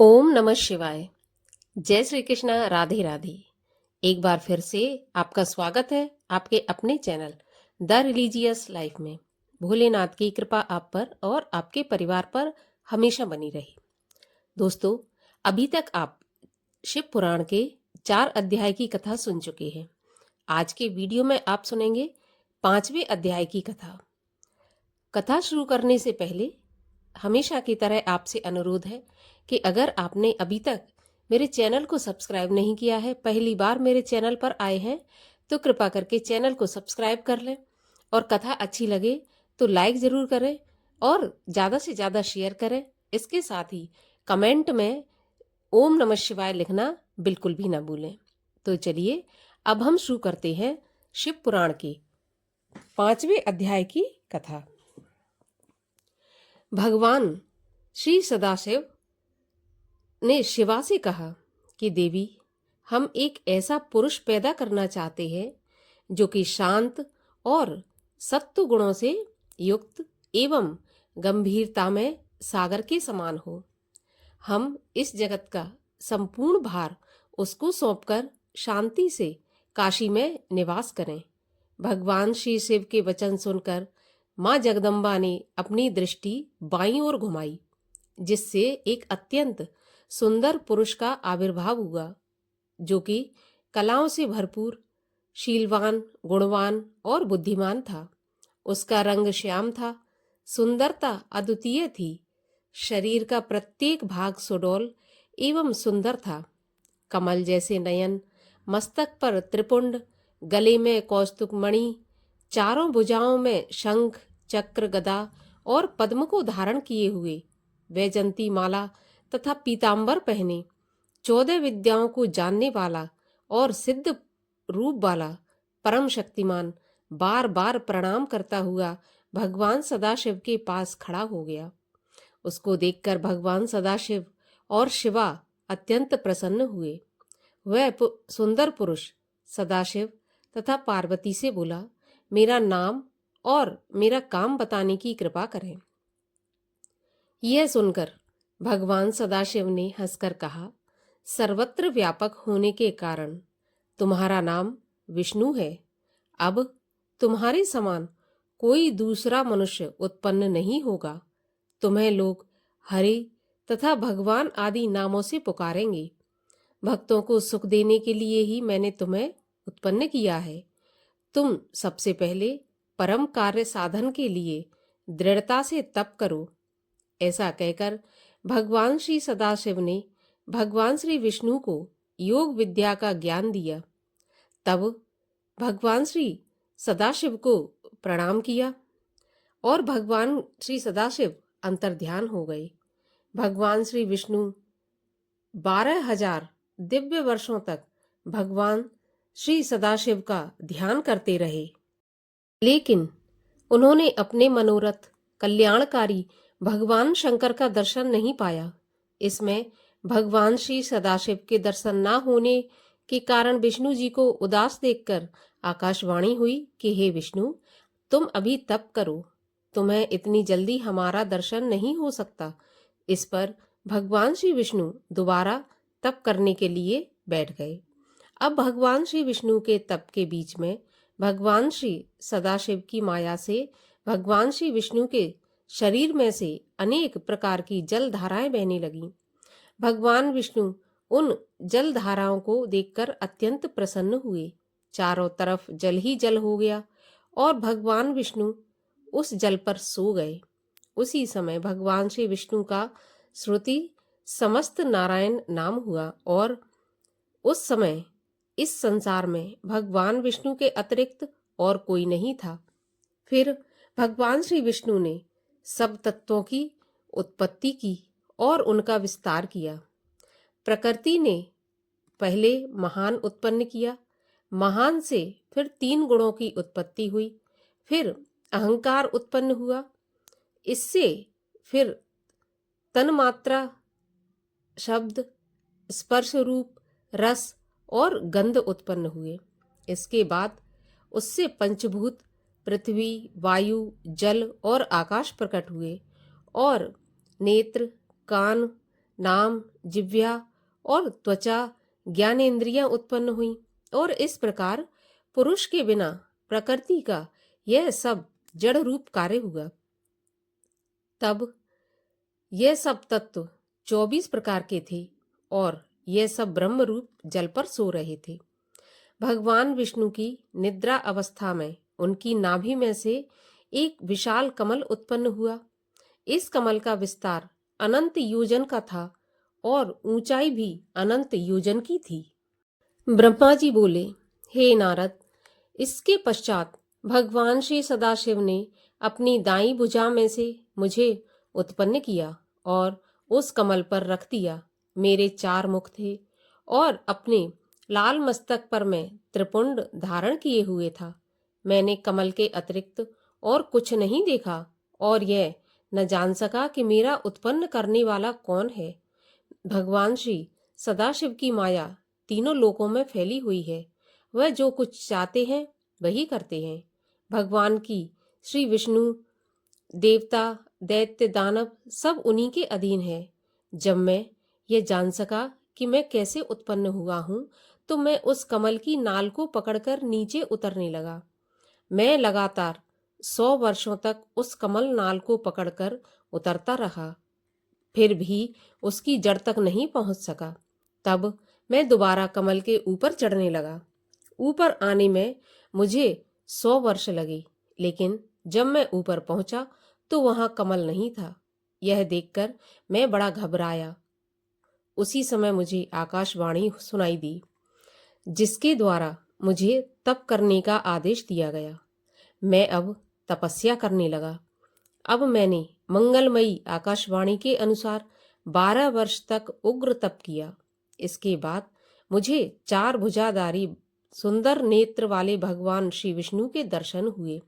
ओम नमः शिवाय। जय श्री कृष्णा। राधे राधे। एक बार फिर से आपका स्वागत है आपके अपने चैनल द रिलीजियस लाइफ में। भोलेनाथ की कृपा आप पर और आपके परिवार पर हमेशा बनी रहे। दोस्तों, अभी तक आप शिव पुराण के 4 अध्याय की कथा सुन चुके हैं। आज के वीडियो में आप सुनेंगे 5वें अध्याय की कथा। कथा शुरू करने से पहले हमेशा की तरह आपसे अनुरोध है कि अगर आपने अभी तक मेरे चैनल को सब्सक्राइब नहीं किया है, पहली बार मेरे चैनल पर आए हैं, तो कृपा करके चैनल को सब्सक्राइब कर लें और कथा अच्छी लगे तो लाइक ज़रूर करें और ज़्यादा से ज़्यादा शेयर करें। इसके साथ ही कमेंट में ओम नमः शिवाय लिखना बिल्कुल भी ना भूलें। तो चलिए अब हम शुरू करते हैं शिव पुराण के 5वें अध्याय की कथा। भगवान श्री सदाशिव ने शिवा से कहा कि देवी, हम एक ऐसा पुरुष पैदा करना चाहते हैं जो कि शांत और सत्व गुणों से युक्त एवं गंभीरता में सागर के समान हो। हम इस जगत का संपूर्ण भार उसको सौंपकर शांति से काशी में निवास करें। भगवान श्री शिव के वचन सुनकर माँ जगदम्बा ने अपनी दृष्टि बाईं ओर घुमाई, जिससे एक अत्यंत सुंदर पुरुष का आविर्भाव हुआ, जो कि कलाओं से भरपूर, शीलवान, गुणवान और बुद्धिमान था। उसका रंग श्याम था, सुंदरता अद्वितीय थी। शरीर का प्रत्येक भाग सुडौल एवं सुंदर था। कमल जैसे नयन, मस्तक पर त्रिपुंड, गले में कौस्तुक मणि, चारों भुजाओं में शंख, चक्र, गदा और पद्म को धारण किए हुए, वैजंती माला तथा पीतांबर पहने, 14 विद्याओं को जानने वाला और सिद्ध रूप वाला परम शक्तिमान बार बार प्रणाम करता हुआ भगवान सदाशिव के पास खड़ा हो गया। उसको देखकर भगवान सदाशिव और शिवा अत्यंत प्रसन्न हुए। वह सुंदर पुरुष सदाशिव तथा पार्वती से बोला, मेरा नाम और मेरा काम बताने की कृपा करें। यह सुनकर भगवान सदाशिव ने हंसकर कहा, सर्वत्र व्यापक होने के कारण तुम्हारा नाम विष्णु है। अब तुम्हारे समान कोई दूसरा मनुष्य उत्पन्न नहीं होगा। तुम्हें लोग हरि तथा भगवान आदि नामों से पुकारेंगे। भक्तों को सुख देने के लिए ही मैंने तुम्हें उत्पन्न किया है। तुम सबसे पहले परम कार्य साधन के लिए दृढ़ता से तप करो। ऐसा कहकर भगवान श्री सदाशिव ने भगवान श्री विष्णु को योग विद्या का ज्ञान दिया। तब भगवान श्री सदाशिव को प्रणाम किया और भगवान श्री सदाशिव अंतर्ध्यान हो गए। भगवान श्री विष्णु 12,000 दिव्य वर्षों तक भगवान श्री सदाशिव का ध्यान करते रहे, लेकिन उन्होंने अपने मनोरथ कल्याणकारी भगवान शंकर का दर्शन नहीं पाया। इसमें भगवान श्री सदाशिव के दर्शन न होने के कारण विष्णु जी को उदास देखकर आकाशवाणी हुई कि हे विष्णु, तुम अभी तप करो, तुम्हें इतनी जल्दी हमारा दर्शन नहीं हो सकता। इस पर भगवान श्री विष्णु दोबारा तप करने के लिए बैठ गए। अब भगवान श्री विष्णु के तप के बीच में भगवान श्री सदाशिव की माया से भगवान श्री विष्णु के शरीर में से अनेक प्रकार की जल धाराएं बहने लगीं। भगवान विष्णु उन जल धाराओं को देखकर अत्यंत प्रसन्न हुए। चारों तरफ जल ही जल हो गया और भगवान विष्णु उस जल पर सो गए। उसी समय भगवान श्री विष्णु का श्रुति समस्त नारायण नाम हुआ और उस समय इस संसार में भगवान विष्णु के अतिरिक्त और कोई नहीं था। फिर भगवान श्री विष्णु ने सब तत्वों की उत्पत्ति की और उनका विस्तार किया। प्रकृति ने पहले महान उत्पन्न किया, महान से फिर 3 गुणों की उत्पत्ति हुई, फिर अहंकार उत्पन्न हुआ, इससे फिर तन्मात्रा, शब्द, स्पर्श रूप, रस और गंध उत्पन्न हुए। इसके बाद उससे पंचभूत पृथ्वी, वायु, जल और आकाश प्रकट हुए और नेत्र, कान, नाम, जिह्वा और त्वचा ज्ञानेंद्रियां उत्पन्न हुई और इस प्रकार पुरुष के बिना प्रकृति का यह सब जड़ रूप कार्य हुआ। तब यह सब तत्व 24 प्रकार के थे और यह सब ब्रह्म रूप जल पर सो रहे थे। भगवान विष्णु की निद्रा अवस्था में उनकी नाभि में से एक विशाल कमल उत्पन्न हुआ। इस कमल का विस्तार अनंत योजन का था और ऊंचाई भी अनंत योजन की थी। ब्रह्मा जी बोले, हे नारद, इसके पश्चात भगवान श्री सदाशिव ने अपनी दाईं भुजा में से मुझे उत्पन्न किया और उस कमल पर रख दिया। मेरे 4 मुख थे और अपने लाल मस्तक पर मैं त्रिपुंड धारण किए हुए था। मैंने कमल के अतिरिक्त और कुछ नहीं देखा और यह न जान सका कि मेरा उत्पन्न करने वाला कौन है। भगवान श्री सदाशिव की माया तीनों लोकों में फैली हुई है। वह जो कुछ चाहते हैं वही करते हैं। भगवान की श्री विष्णु, देवता, दैत्य, दानव सब उन्हीं के अधीन है। जब मैं यह जान सका कि मैं कैसे उत्पन्न हुआ हूँ तो मैं उस कमल की नाल को पकड़कर नीचे उतरने लगा। मैं लगातार 100 वर्षों तक उस कमल नाल को पकड़कर उतरता रहा, फिर भी उसकी जड़ तक नहीं पहुंच सका। तब मैं दोबारा कमल के ऊपर चढ़ने लगा। ऊपर आने में मुझे 100 वर्ष लगे, लेकिन जब मैं ऊपर पहुंचा तो वहां कमल नहीं था। यह देखकर मैं बड़ा घबराया। उसी समय मुझे आकाशवाणी सुनाई दी, जिसके द्वारा मुझे तप करने का आदेश दिया गया। मैं अब तपस्या करने लगा। अब मैंने मंगलमयी आकाशवाणी के अनुसार 12 वर्ष तक उग्र तप किया। इसके बाद मुझे 4 भुजाधारी सुंदर नेत्र वाले भगवान श्री विष्णु के दर्शन हुए।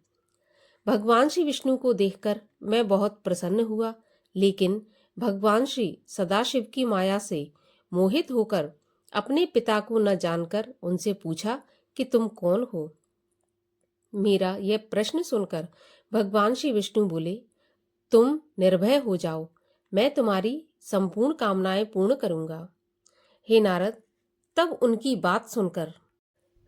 भगवान श्री विष्णु को देखकर मैं बहुत प्रसन्न हुआ, लेकिन भगवान श्री सदाशिव की माया से मोहित होकर अपने पिता को न जानकर उनसे पूछा कि तुम कौन हो। मेरा यह प्रश्न सुनकर भगवान श्री विष्णु बोले, तुम निर्भय हो जाओ, मैं तुम्हारी संपूर्ण कामनाएं पूर्ण करूंगा। हे नारद, तब उनकी बात सुनकर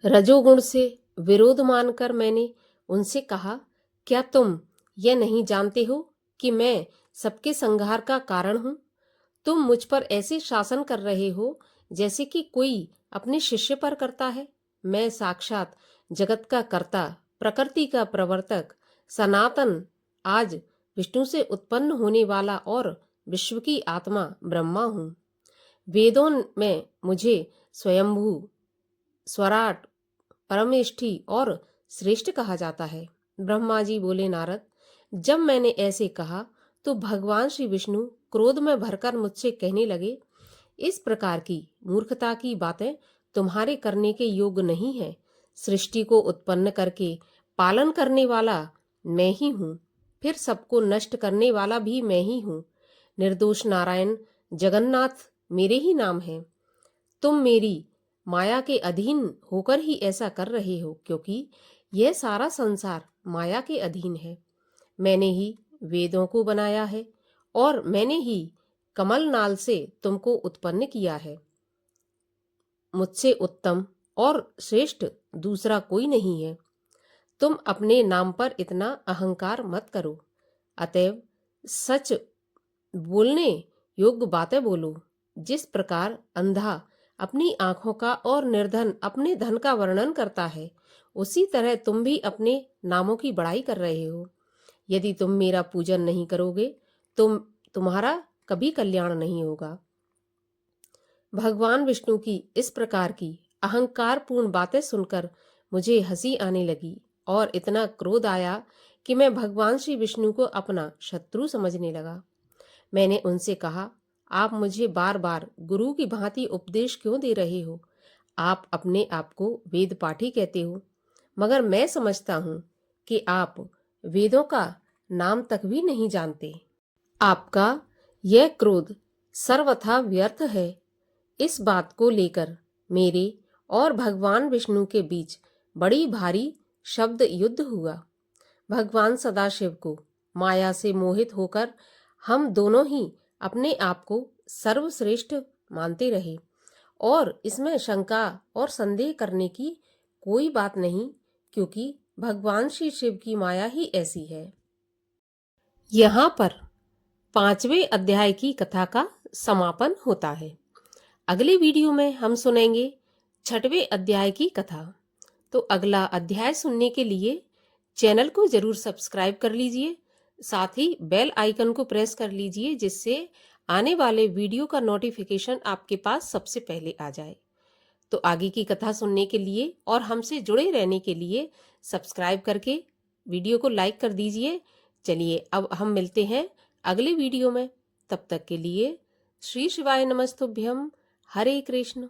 रजोगुण से विरोध मानकर मैंने उनसे कहा, क्या तुम यह नहीं जानते हो कि मैं सबके संहार का कारण हूं? तुम मुझ पर ऐसे शासन कर रहे हो जैसे कि कोई अपने शिष्य पर करता है। मैं साक्षात जगत का कर्ता, प्रकृति का प्रवर्तक, सनातन, आज विष्णु से उत्पन्न होने वाला और विश्व की आत्मा ब्रह्मा हूँ। वेदों में मुझे स्वयंभू, स्वराट, परमेष्ठी और श्रेष्ठ कहा जाता है। ब्रह्मा जी बोले, नारद, जब मैंने ऐसे कहा तो भगवान श्री विष्णु क्रोध में भरकर मुझसे कहने लगे, इस प्रकार की मूर्खता की बातें तुम्हारे करने के योग्य नहीं है। सृष्टि को उत्पन्न करके पालन करने वाला मैं ही हूँ, फिर सबको नष्ट करने वाला भी मैं ही हूँ। निर्दोष नारायण जगन्नाथ मेरे ही नाम है। तुम मेरी माया के अधीन होकर ही ऐसा कर रहे हो, क्योंकि यह सारा संसार माया के अधीन है। मैंने ही वेदों को बनाया है और मैंने ही कमल नाल से तुमको उत्पन्न किया है। मुझसे उत्तम और श्रेष्ठ दूसरा कोई नहीं है। तुम अपने नाम पर इतना अहंकार मत करो। अतएव सच बोलने योग्य बातें बोलो। जिस प्रकार अंधा अपनी आंखों का और निर्धन अपने धन का वर्णन करता है, उसी तरह तुम भी अपने नामों की बड़ाई कर रहे हो। यदि तुम मेरा पूजन नहीं करोगे तो तुम्हारा कभी कल्याण नहीं होगा। भगवान विष्णु की इस प्रकार की अहंकारपूर्ण बातें सुनकर मुझे हंसी आने लगी और इतना क्रोध आया कि मैं भगवान श्री विष्णु को अपना शत्रु समझने लगा। मैंने उनसे कहा, आप मुझे बार बार गुरु की भांति उपदेश क्यों दे रहे हो? आप अपने आप को वेद पाठी कहते हो, मगर मैं समझता हूँ कि आप वेदों का नाम तक भी नहीं जानते। आपका यह क्रोध सर्वथा व्यर्थ है। इस बात को लेकर मेरे और भगवान विष्णु के बीच बड़ी भारी शब्द युद्ध हुआ। भगवान सदाशिव को माया से मोहित होकर हम दोनों ही अपने आप को सर्वश्रेष्ठ मानते रहे और इसमें शंका और संदेह करने की कोई बात नहीं, क्योंकि भगवान श्री शिव की माया ही ऐसी है। यहाँ पर 5वें अध्याय की कथा का समापन होता है। अगले वीडियो में हम सुनेंगे 6वें अध्याय की कथा। तो अगला अध्याय सुनने के लिए चैनल को जरूर सब्सक्राइब कर लीजिए, साथ ही बेल आइकन को प्रेस कर लीजिए, जिससे आने वाले वीडियो का नोटिफिकेशन आपके पास सबसे पहले आ जाए। तो आगे की कथा सुनने के लिए और हमसे जुड़े रहने के लिए सब्सक्राइब करके वीडियो को लाइक कर दीजिए। चलिए अब हम मिलते हैं अगले वीडियो में। तब तक के लिए श्री शिवाय नमस्तुभ्यम। हरे कृष्ण।